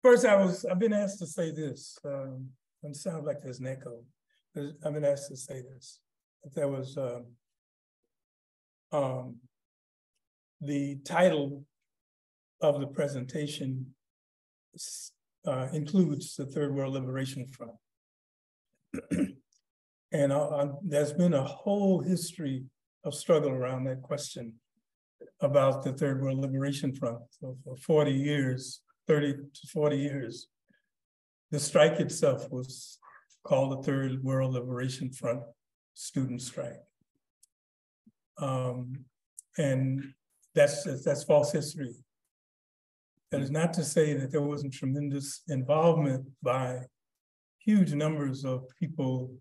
First, I've been asked to say this. It sounds like there's an echo. I've been asked to say this. If there was the title of the presentation includes the Third World Liberation Front. And there's been a whole history of struggle around that question about the Third World Liberation Front. So for 40 years, 30 to 40 years, the strike itself was called the Third World Liberation Front student strike. And that's false history. That is not to say that there wasn't tremendous involvement by huge numbers of people,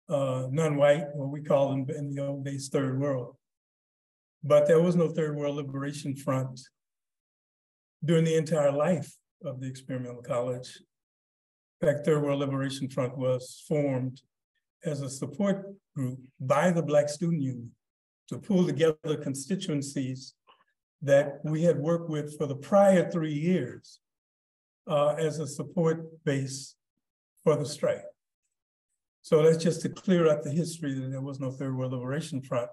non-white, what we call them in the old days, Third World. But there was no Third World Liberation Front during the entire life of the Experimental College. In fact, Third World Liberation Front was formed as a support group by the Black Student Union to pull together constituencies that we had worked with for the prior 3 years as a support base for the strike. So that's just to clear up the history that there was no Third World Liberation Front.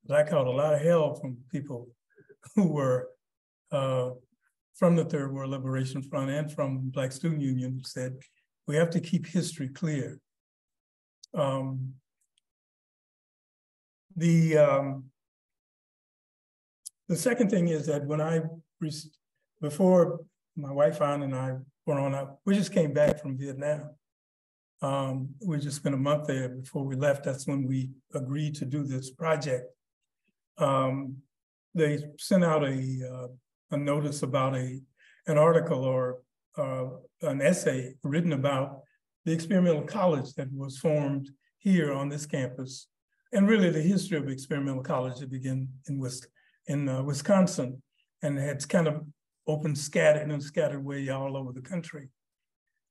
But I caught a lot of hell from people who were from the Third World Liberation Front and from Black Student Union who said, we have to keep history clear. The second thing is that before my wife Ann and I went on up, we just came back from Vietnam. We just spent a month there before we left. That's when we agreed to do this project. They sent out a notice about an article or an essay written about the Experimental College that was formed here on this campus, and really the history of Experimental College that began in Wisconsin, and had kind of scattered in a scattered way all over the country.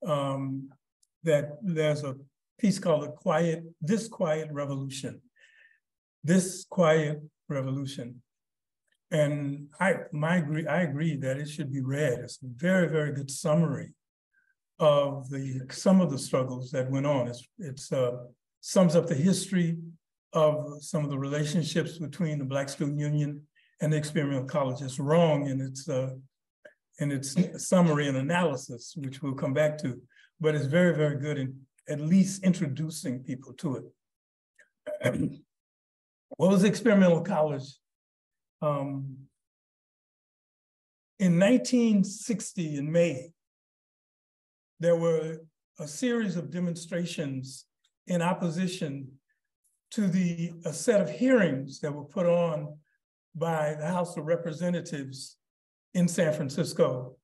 That there's a piece called This Quiet Revolution. This Quiet Revolution. And I agree that it should be read. It's a very, very good summary of some of the struggles that went on. It sums up the history of some of the relationships between the Black Student Union and the Experimental College. It's wrong in its summary and analysis, which we'll come back to, but it's very, very good in at least introducing people to it. What was the Experimental College? In 1960, in May, there were a series of demonstrations in opposition to a set of hearings that were put on by the House of Representatives in San Francisco.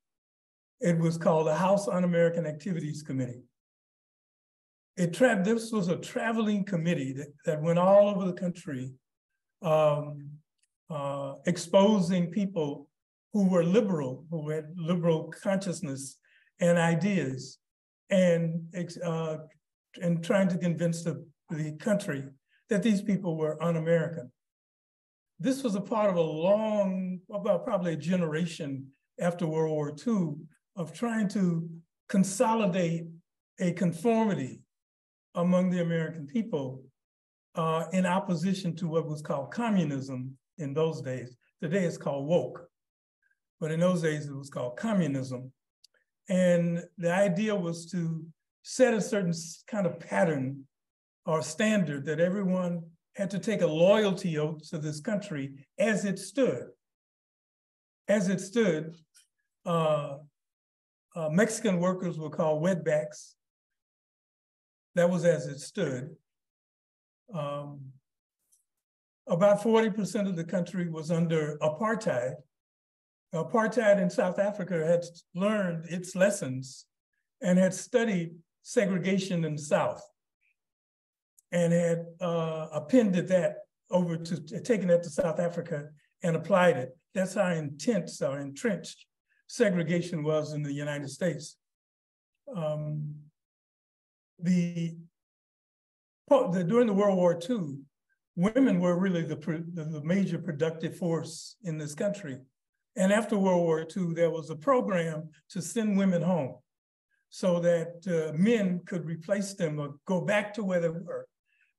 It was called the House Un-American Activities Committee. This was a traveling committee that went all over the country, exposing people who were liberal, who had liberal consciousness and ideas, and trying to convince the country that these people were un-American. This was a part of about probably a generation after World War II of trying to consolidate a conformity among the American people in opposition to what was called communism in those days. Today it's called woke, but in those days it was called communism. And the idea was to set a certain kind of pattern or standard that everyone had to take a loyalty oath to this country as it stood. As it stood, Mexican workers were called wetbacks. That was as it stood. About 40% of the country was under apartheid. Apartheid in South Africa had learned its lessons and had studied segregation in the South and had appended that taken that to South Africa and applied it. That's how intense or entrenched segregation was in the United States. During the World War II, women were really the major productive force in this country. And after World War II, there was a program to send women home so that men could replace them or go back to where they were.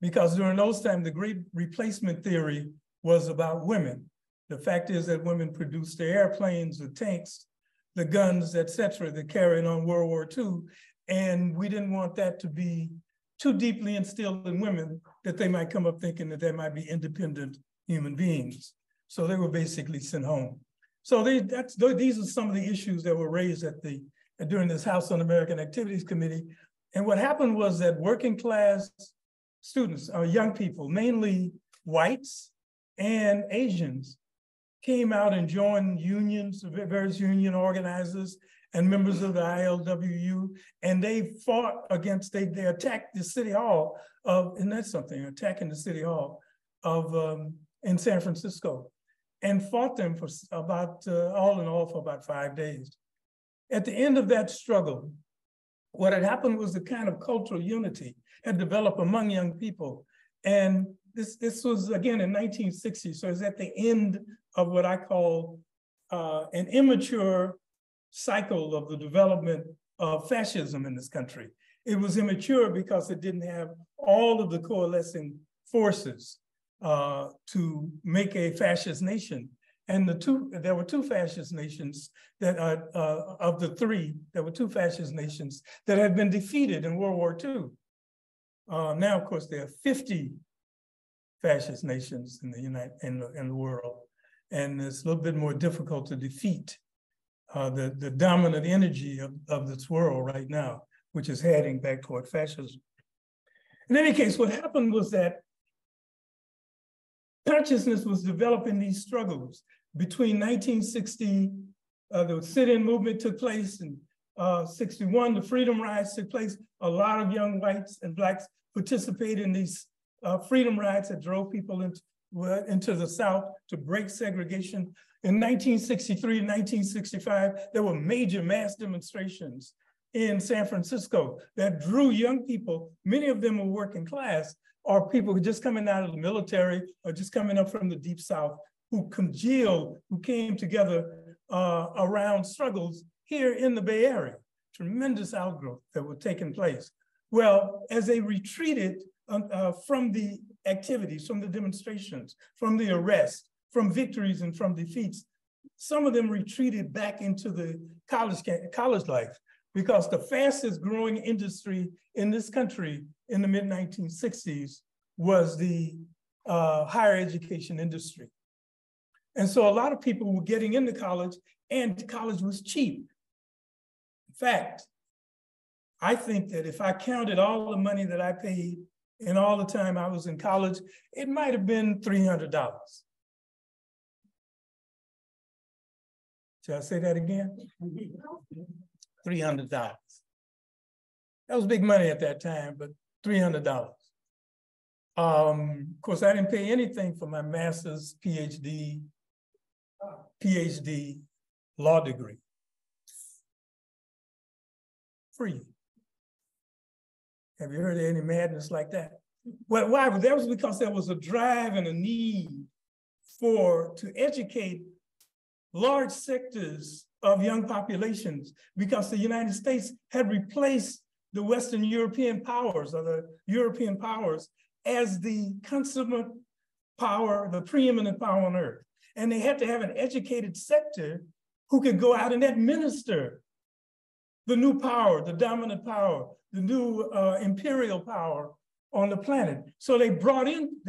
Because during those times, the great replacement theory was about women. The fact is that women produced the airplanes, the tanks, the guns, et cetera, that carried on World War II. And we didn't want that to be too deeply instilled in women that they might come up thinking that they might be independent human beings. So they were basically sent home. So these are some of the issues that were raised during this House Un-American Activities Committee. And what happened was that working class students, or young people, mainly whites and Asians, came out and joined unions, various union organizers and members of the ILWU, and they fought against, they attacked the city hall of, and that's something, attacking the city hall of, in San Francisco, and fought them for about, all in all, for about 5 days. At the end of that struggle, what had happened was the kind of cultural unity had developed among young people. And this was, again, in 1960, so it's at the end of what I call an immature cycle of the development of fascism in this country. It was immature because it didn't have all of the coalescing forces to make a fascist nation. And there were two fascist nations that of the three, there were two fascist nations that had been defeated in World War II. Now, of course, there are 50 fascist nations in the world, and it's a little bit more difficult to defeat the dominant energy of this world right now, which is heading back toward fascism. In any case, what happened was that consciousness was developing these struggles. Between 1960, the sit-in movement took place, and 61, the freedom rides took place. A lot of young whites and blacks participated in these freedom rides that drove people into the South to break segregation. In 1963 and 1965, there were major mass demonstrations in San Francisco that drew young people. Many of them were working class, or people who just coming out of the military or just coming up from the Deep South, who congealed, who came together around struggles here in the Bay Area. Tremendous outgrowth that were taking place. Well, as they retreated from the activities, from the demonstrations, from the arrests, from victories and from defeats, some of them retreated back into the college life, because the fastest growing industry in this country in the mid-1960s was the higher education industry. And so a lot of people were getting into college, and college was cheap. In fact, I think that if I counted all the money that I paid in all the time I was in college, it might have been $300. Should I say that again? $300. That was big money at that time, but $300. Of course, I didn't pay anything for my master's, PhD law degree. Free. Have you heard of any madness like that? Well, why? That was because there was a drive and a need to educate large sectors of young populations, because the United States had replaced the Western European powers, or the European powers, as the consummate power, the preeminent power on earth. And they had to have an educated sector who could go out and administer the new power, the dominant power, the new imperial power on the planet. So they brought in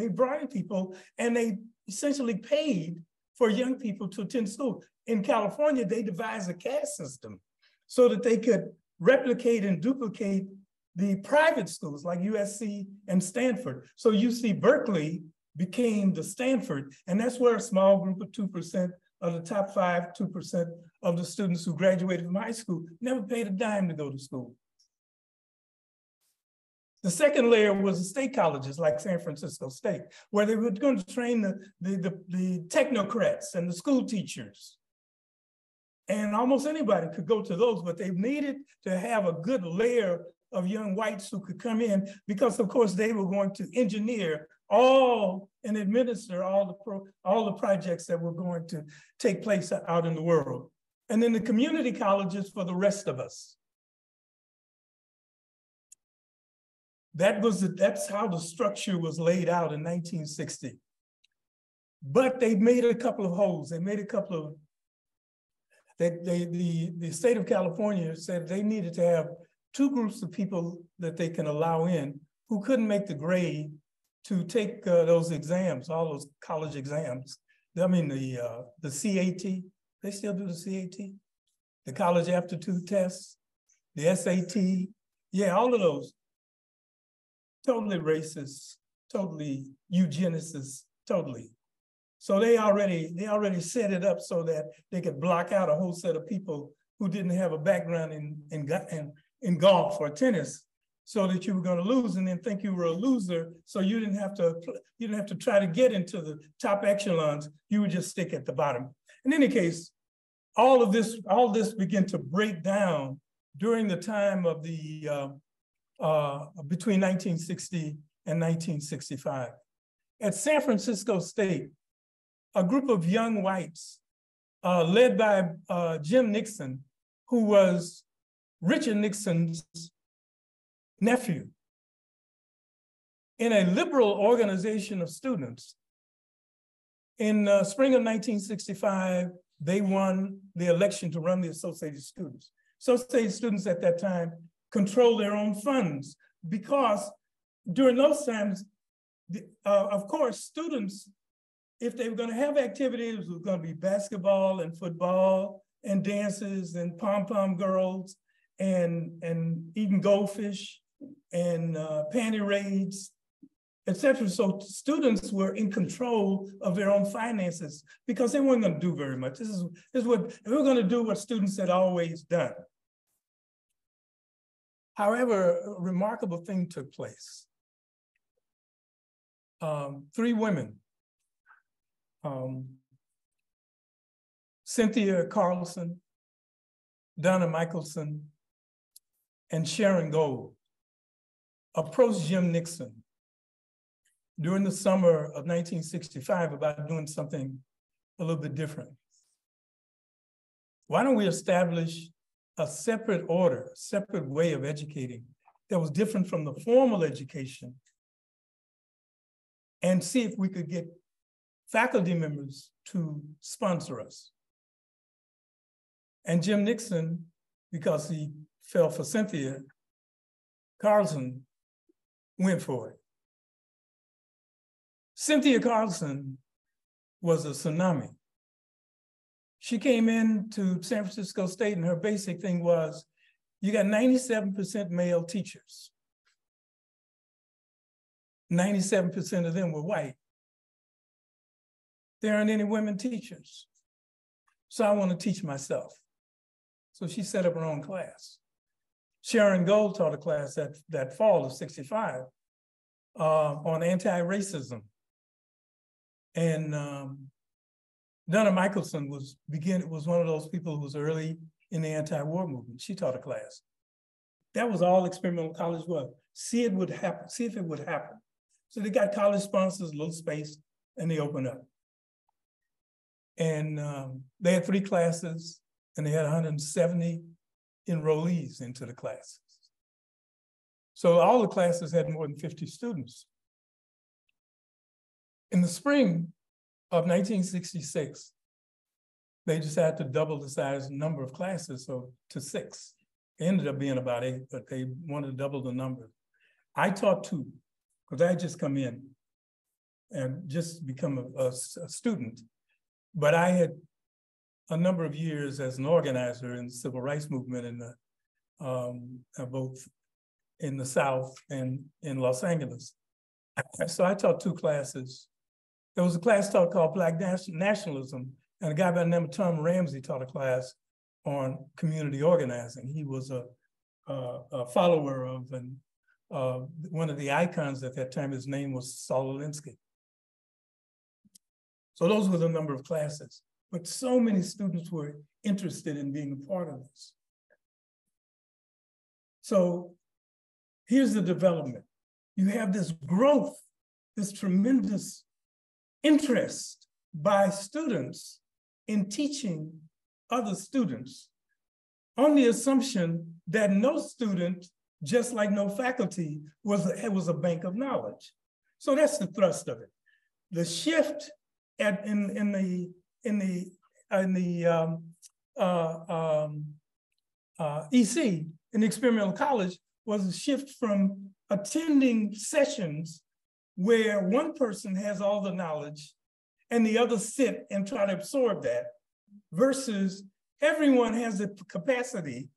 people, and they essentially paid for young people to attend school. In California, they devised a caste system so that they could replicate and duplicate the private schools like USC and Stanford. So UC Berkeley became the Stanford, and that's where a small group of 2% of the top 2% of the students who graduated from high school never paid a dime to go to school. The second layer was the state colleges like San Francisco State, where they were going to train the technocrats and the school teachers. And almost anybody could go to those, but they needed to have a good layer of young whites who could come in, because of course they were going to engineer and administer all the projects that were going to take place out in the world. And then the community colleges for the rest of us. That's how the structure was laid out in 1960. But they made a couple of holes. They made a couple of, the state of California said they needed to have two groups of people that they can allow in who couldn't make the grade to take those exams, all those college exams. I mean, the CAT, they still do the CAT, the college aptitude tests, the SAT, yeah, all of those. Totally racist, totally eugenicist, totally. So they already set it up so that they could block out a whole set of people who didn't have a background in golf or tennis, so that you were going to lose and then think you were a loser. So you didn't have to try to get into the top echelons. You would just stick at the bottom. In any case, all this began to break down during the time of the between 1960 and 1965. At San Francisco State, a group of young whites led by Jim Nixon, who was Richard Nixon's nephew, in a liberal organization of students. In spring of 1965, they won the election to run the Associated Students. Associated Students at that time controlled their own funds, because during those times, of course, students, if they were going to have activities, it was going to be basketball and football and dances and pom-pom girls and eating goldfish and panty raids, etc. So students were in control of their own finances because they weren't going to do very much. This is what they were going to do, what students had always done. However, a remarkable thing took place. 3 women, Cynthia Carlson, Donna Michelson, and Sharon Gold, approached Jim Nixon during the summer of 1965 about doing something a little bit different. Why don't we establish a separate order, a separate way of educating that was different from the formal education, and see if we could get faculty members to sponsor us? And Jim Nixon, because he fell for Cynthia Carlson, went for it. Cynthia Carlson was a tsunami. She came into San Francisco State and her basic thing was, you got 97% male teachers. 97% of them were white. There aren't any women teachers. So I want to teach myself. So she set up her own class. Sharon Gold taught a class that fall of 65 on anti-racism. And Donna Michelson was one of those people who was early in the anti-war movement. She taught a class. That was all experimental college was. See if it would happen. So they got college sponsors, a little space, and they opened up. And they had 3 classes, and they had 170 enrollees into the classes. So all the classes had more than 50 students. In the spring of 1966, they decided to double the size number of classes, so to 6. It ended up being about 8, but they wanted to double the number. I taught 2, because I had just come in and just become a student. But I had a number of years as an organizer in the civil rights movement in the both in the South and in Los Angeles. So I taught 2 classes. There was a class taught called Black Nationalism, and a guy by the name of Tom Ramsey taught a class on community organizing. He was a follower of one of the icons at that time. His name was Saul Alinsky. So those were the number of classes. But so many students were interested in being a part of this. So here's the development. You have this growth this tremendous interest by students in teaching other students on the assumption that no student, just like no faculty, was a bank of knowledge. So that's the thrust of it. The shift in the EC, in the experimental college, was a shift from attending sessions where one person has all the knowledge and the others sit and try to absorb that, versus everyone has the capacity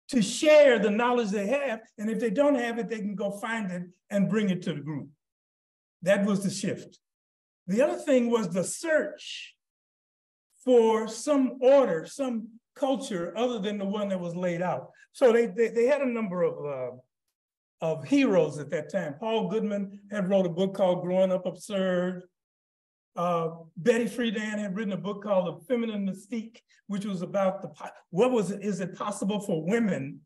to share the knowledge they have, and if they don't have it, they can go find it and bring it to the group. That was the shift. The other thing was the search for some order, some culture other than the one that was laid out. So they had a number of heroes at that time. Paul Goodman had wrote a book called Growing Up Absurd. Betty Friedan had written a book called The Feminine Mystique, which was about is it possible for women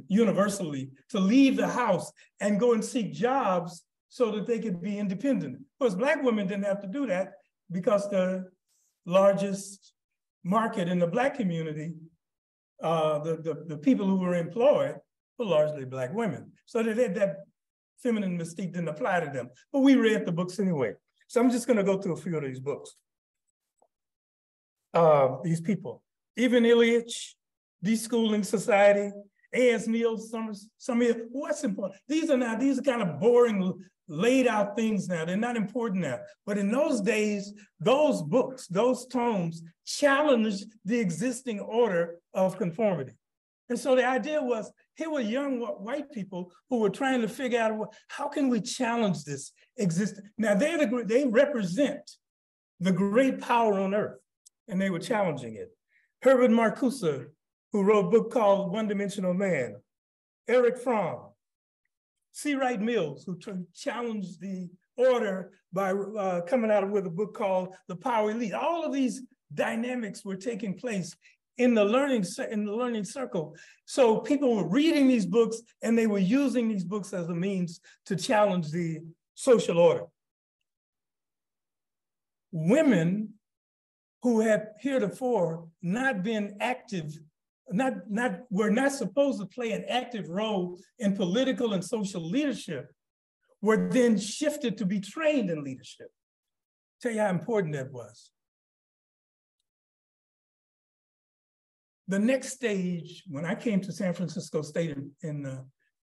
universally to leave the house and go and seek jobs so that they could be independent. Of course, Black women didn't have to do that because the largest market in the Black community, the people who were employed were largely Black women. So that feminine mystique didn't apply to them. But we read the books anyway. So I'm just going to go through a few of these books. These people, Ivan Ilyich, Deschooling Society, A.S. Neil Summers, what's important? These are kind of boring, laid out things now. They're not important now. But in those days, those books, those tomes challenged the existing order of conformity. And so the idea was, here were young white people who were trying to figure out, how can we challenge this existence? Now they represent the great power on earth, and they were challenging it. Herbert Marcuse, who wrote a book called One Dimensional Man. Eric Fromm, C. Wright Mills, who challenged the order by coming out with a book called The Power Elite. All of these dynamics were taking place in the learning circle. So people were reading these books and they were using these books as a means to challenge the social order. Women who had heretofore not been active, were not supposed to play an active role in political and social leadership, were then shifted to be trained in leadership. Tell you how important that was. The next stage, when I came to San Francisco State in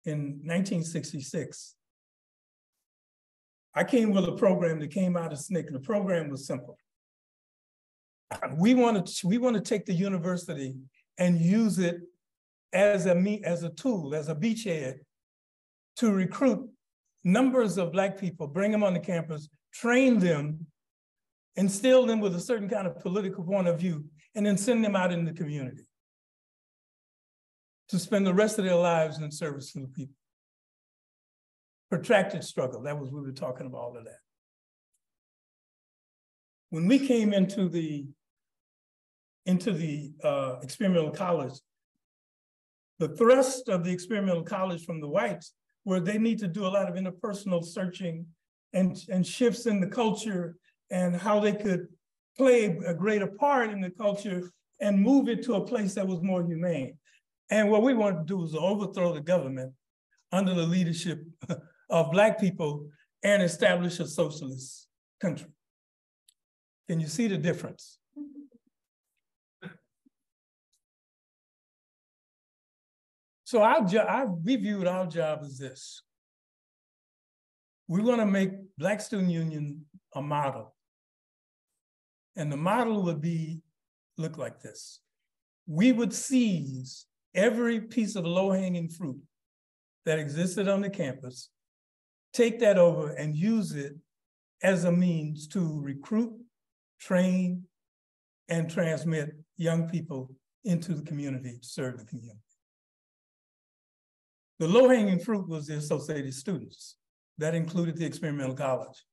1966, I came with a program that came out of SNCC. The program was simple. We want to take the university and use it as a tool, as a beachhead, to recruit numbers of Black people, bring them on the campus, train them, instill them with a certain kind of political point of view, and then send them out in the community to spend the rest of their lives in service to the people. Protracted struggle, that was, we were talking about all of that. When we came into the experimental college, the thrust of the experimental college from the whites were they need to do a lot of interpersonal searching and shifts in the culture and how they could play a greater part in the culture and move it to a place that was more humane. And what we wanted to do was overthrow the government under the leadership of Black people and establish a socialist country. Can you see the difference? So we viewed our job as this. We want to make Black Student Union a model. And the model would look like this. We would seize every piece of low-hanging fruit that existed on the campus, take that over and use it as a means to recruit, train, and transmit young people into the community to serve the community. The low-hanging fruit was the associated students. That included the experimental college.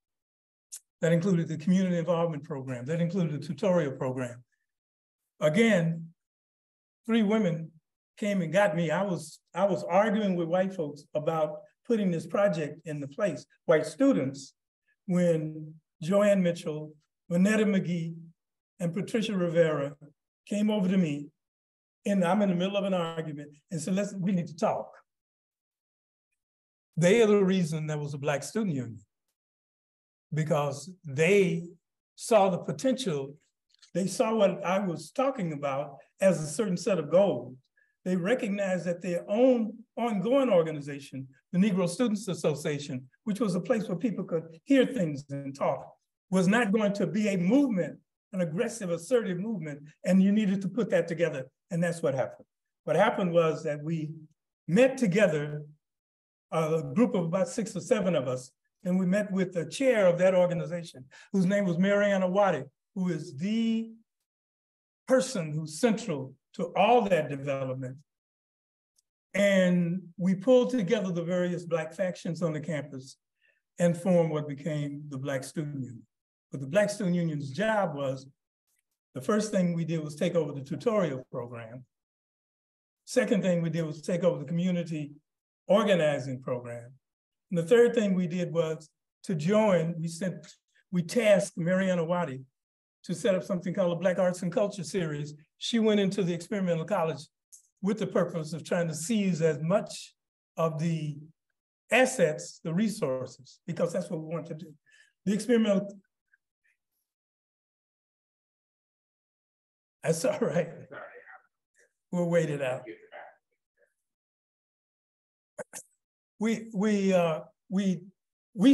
That included the community involvement program. That included the tutorial program. Again, 3 women came and got me. I was arguing with white folks about putting this project into place, white students, when Joanne Mitchell, Manetta McGee, and Patricia Rivera came over to me, and I'm in the middle of an argument, and said, we need to talk. They are the reason there was a Black Student Union, because they saw the potential. They saw what I was talking about as a certain set of goals. They recognized that their own ongoing organization, the Negro Students Association, which was a place where people could hear things and talk, was not going to be a movement, an aggressive, assertive movement, and you needed to put that together, and that's what happened. What happened was that we met together, a group of about 6 or 7 of us, and we met with the chair of that organization, whose name was Mariana Wadi, who is the person who's central to all that development. And we pulled together the various Black factions on the campus and formed what became the Black Student Union. But the Black Student Union's job was, the first thing we did was take over the tutorial program. Second thing we did was take over the community organizing program. And the third thing we did was to join, we tasked Mariana Wadi to set up something called the Black Arts and Culture Series. She went into the experimental college with the purpose of trying to seize as much of the assets, the resources, because that's what we want to do. The experimental, that's all right. We'll wait it out. We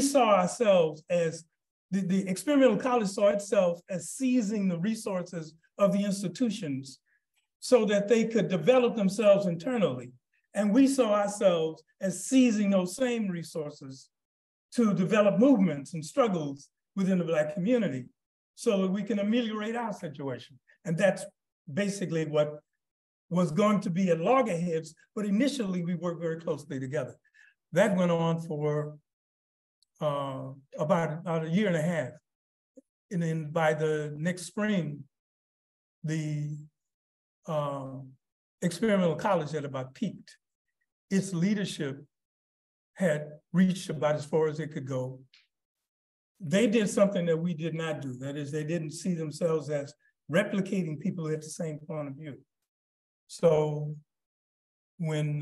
saw ourselves as, the experimental college saw itself as seizing the resources of the institutions so that they could develop themselves internally. And we saw ourselves as seizing those same resources to develop movements and struggles within the Black community so that we can ameliorate our situation. And that's basically what was going to be at loggerheads, but initially we worked very closely together. That went on for about a year and a half. And then by the next spring, the experimental college had about peaked. Its leadership had reached about as far as it could go. They did something that we did not do. That is, they didn't see themselves as replicating people who had the same point of view. So when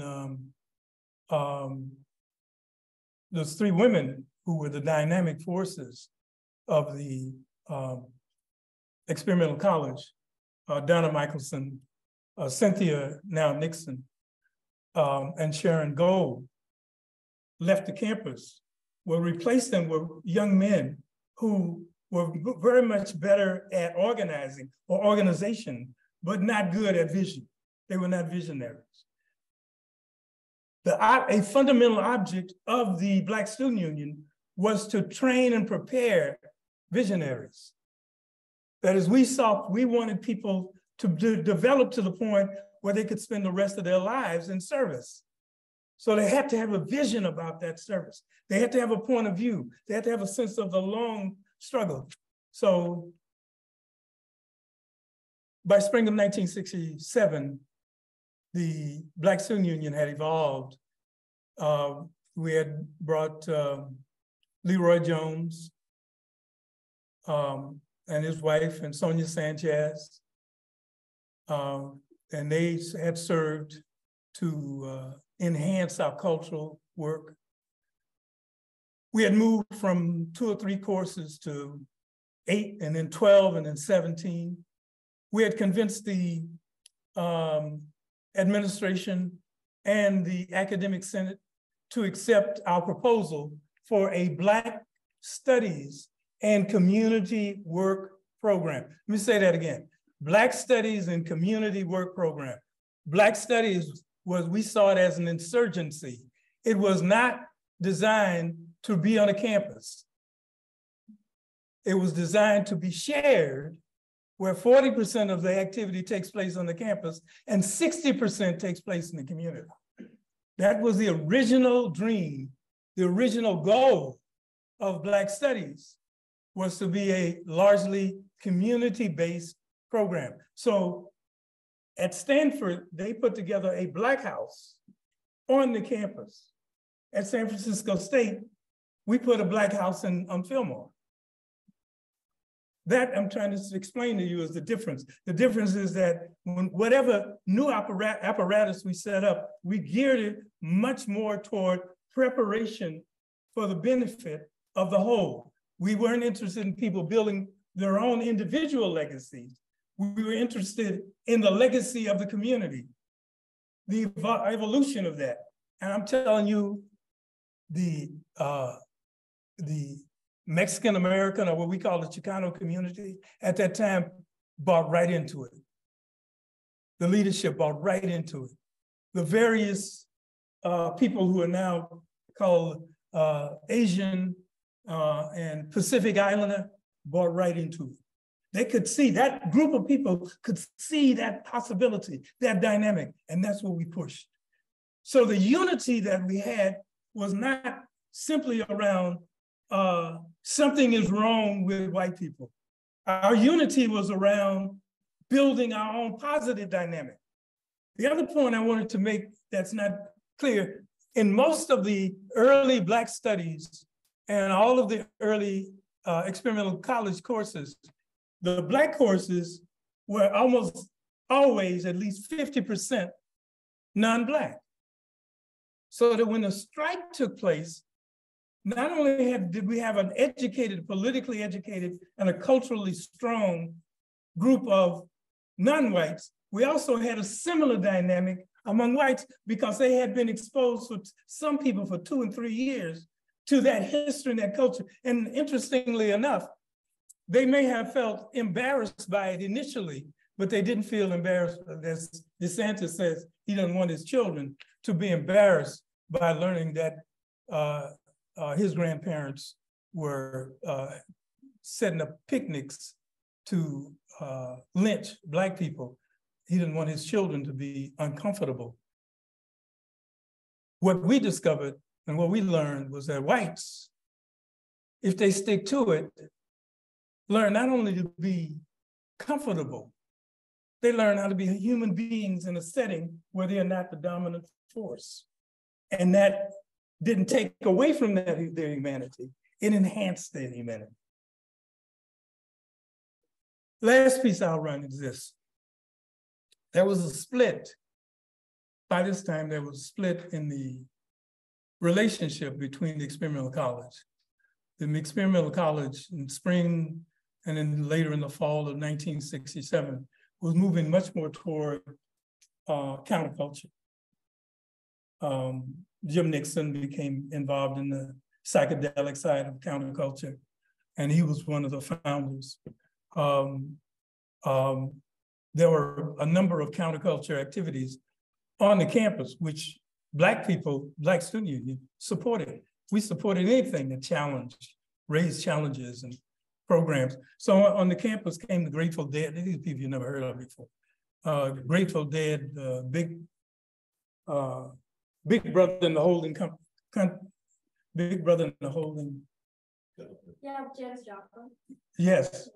those 3 women who were the dynamic forces of the experimental college, Donna Michelson, Cynthia now Nixon, and Sharon Gold, left the campus, well, replaced them with young men who were very much better at organizing or organization, but not good at vision. They were not visionaries. A fundamental object of the Black Student Union was to train and prepare visionaries. That is, we wanted people to develop to the point where they could spend the rest of their lives in service. So they had to have a vision about that service. They had to have a point of view. They had to have a sense of the long struggle. So by spring of 1967, the Black Student Union had evolved. We had brought Leroy Jones and his wife and Sonia Sanchez, and they had served to enhance our cultural work. We had moved from 2 or 3 courses to 8, and then 12, and then 17. We had convinced the administration and the academic senate to accept our proposal for a Black Studies and Community Work Program. Let me say that again. Black Studies and Community Work Program. Black Studies we saw it as an insurgency. It was not designed to be on a campus. It was designed to be shared, where 40% of the activity takes place on the campus and 60% takes place in the community. That was the original dream, the original goal of Black Studies, was to be a largely community-based program. So at Stanford, they put together a Black House on the campus at San Francisco State, we put a Black house on Fillmore. That I'm trying to explain to you is the difference. The difference is that when whatever new apparatus we set up, we geared it much more toward preparation for the benefit of the whole. We weren't interested in people building their own individual legacies. We were interested in the legacy of the community, the evolution of that. And I'm telling you, the Mexican American, or what we call the Chicano community, at that time bought right into it. The leadership bought right into it. The various people who are now called Asian and Pacific Islander bought right into it. They could see, that group of people could see that possibility, that dynamic, and that's what we pushed. So the unity that we had was not simply around something is wrong with white people. Our unity was around building our own positive dynamic. The other point I wanted to make that's not clear, in most of the early Black studies and all of the early experimental college courses, the Black courses were almost always at least 50% non-Black. So that when the strike took place, not only did we have an educated, politically educated, and a culturally strong group of non-whites, we also had a similar dynamic among whites because they had been exposed for some people for 2 and 3 years to that history and that culture. And interestingly enough, they may have felt embarrassed by it initially, but they didn't feel embarrassed. As DeSantis says, he doesn't want his children to be embarrassed by learning that his grandparents were setting up picnics to lynch Black people. He didn't want his children to be uncomfortable. What we discovered and what we learned was that whites, if they stick to it, learn not only to be comfortable, they learn how to be human beings in a setting where they are not the dominant force. And that didn't take away from their humanity, it enhanced their humanity. Last piece I'll run is this. There was a split. By this time, there was a split in the relationship between the experimental college. The experimental college in spring and then later in the fall of 1967 was moving much more toward counterculture. Jim Nixon became involved in the psychedelic side of counterculture, and he was one of the founders. There were a number of counterculture activities on the campus, which Black people, Black Student Union, supported. We supported anything that challenged, raised challenges and programs. So on the campus came the Grateful Dead. These people you never heard of before. Grateful Dead, Big Brother in the Holding Big Brother in the Holding. Yeah, Janis Joplin. Yes.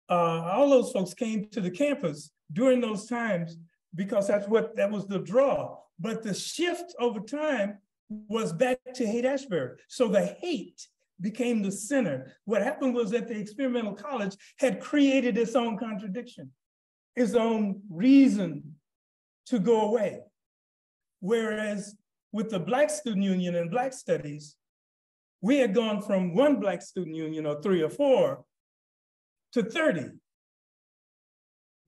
All those folks came to the campus during those times because that was the draw. But the shift over time was back to Haight-Ashbury. So the hate became the center. What happened was that the experimental college had created its own contradiction, its own reason to go away. Whereas with the Black Student Union and Black Studies, we had gone from one Black Student Union, or 3 or 4, to 30.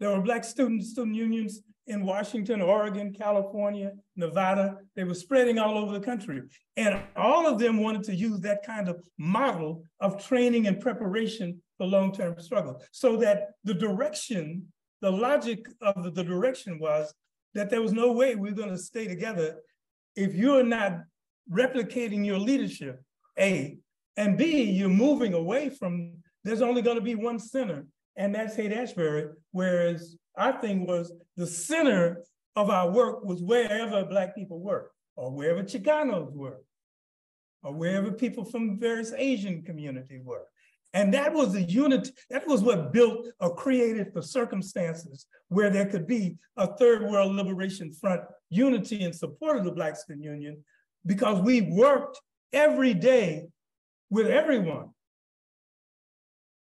There were Black student unions in Washington, Oregon, California, Nevada. They were spreading all over the country. And all of them wanted to use that kind of model of training and preparation for long-term struggle. So that the direction, the logic of the direction was that there was no way we were going to stay together if you're not replicating your leadership, A, and B, you're moving away from, there's only going to be one center, and that's Haight-Ashbury, whereas our thing was the center of our work was wherever Black people were, or wherever Chicanos were, or wherever people from various Asian communities were. And that was the unity, that was what built or created the circumstances where there could be a Third World Liberation Front unity in support of the Black Student Union, because we worked every day with everyone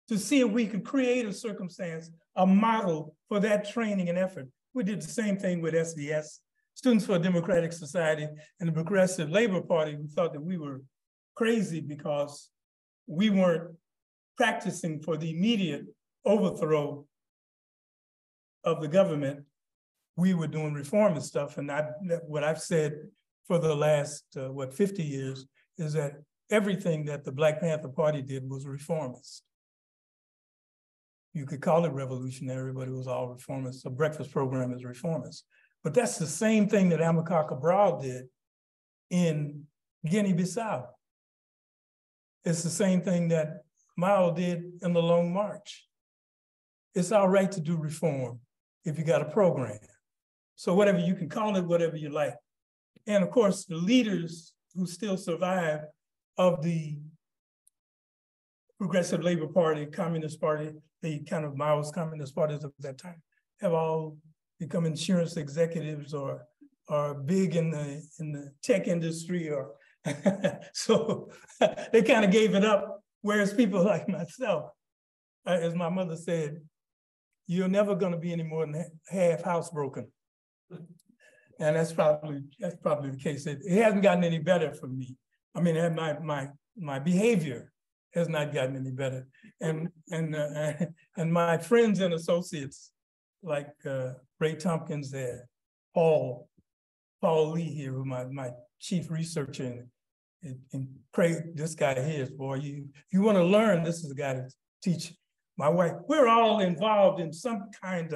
to see if we could create a circumstance, a model for that training and effort. We did the same thing with SDS, Students for a Democratic Society, and the Progressive Labor Party. We thought that we were crazy because we weren't practicing for the immediate overthrow of the government. We were doing reformist stuff. And what I've said for the last, 50 years is that everything that the Black Panther Party did was reformist. You could call it revolutionary, but it was all reformist. The breakfast program is reformist. But that's the same thing that Amilcar Cabral did in Guinea-Bissau. It's the same thing that Mao did in the Long March. It's all right to do reform if you got a program. So whatever, you can call it whatever you like. And of course, the leaders who still survive of the Progressive Labor Party, Communist Party, the kind of Maoist communist parties of that time, have all become insurance executives or big in the tech industry, or so they kind of gave it up. Whereas people like myself, as my mother said, you're never going to be any more than half housebroken. And that's probably the case. It hasn't gotten any better for me. I mean, my behavior has not gotten any better. And my friends and associates like Ray Tompkins there, Paul Lee here, who my chief researcher, and Craig, this guy here is, boy, you want to learn, this is the guy to teach my wife. We're all involved in some kind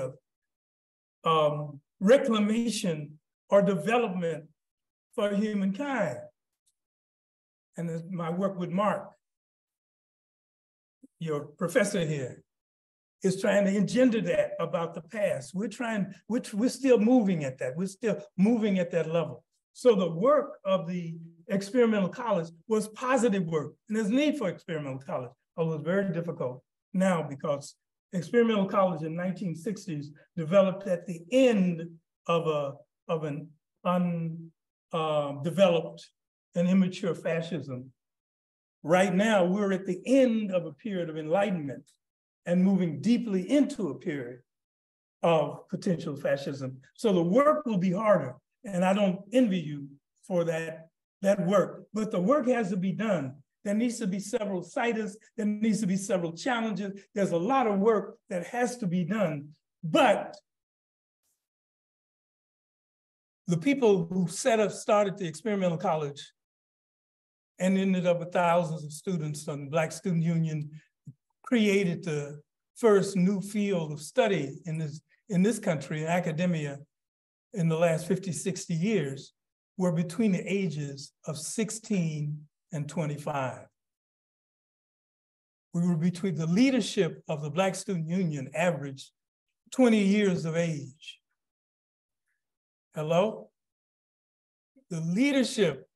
of reclamation or development for humankind. And my work with Mark, your professor here, is trying to engender that about the past. We're still moving at that. We're still moving at that level. So the work of the experimental college was positive work, and there's need for experimental college, although it's very difficult now because experimental college in 1960s developed at the end of an undeveloped and immature fascism. Right now, we're at the end of a period of enlightenment and moving deeply into a period of potential fascism. So the work will be harder, and I don't envy you for that work, but the work has to be done. There needs to be several CITES, there needs to be several challenges. There's a lot of work that has to be done, but the people who started the experimental college and ended up with thousands of students on the Black Student Union, created the first new field of study in this country, in academia, in the last 50, 60 years, were between the ages of 16 and 25. We were between the leadership of the Black Student Union averaged 20 years of age. Hello? The leadership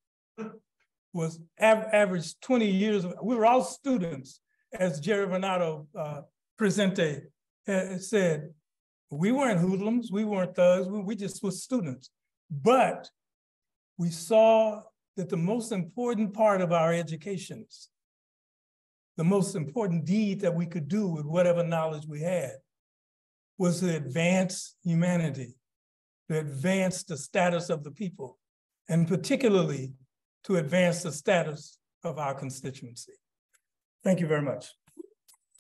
was averaged 20 years. We were all students, as Jerry Renato Presente said. We weren't hoodlums, we weren't thugs, we just were students. But we saw that the most important part of our educations, the most important deed that we could do with whatever knowledge we had, was to advance humanity, to advance the status of the people, and particularly to advance the status of our constituency. Thank you very much.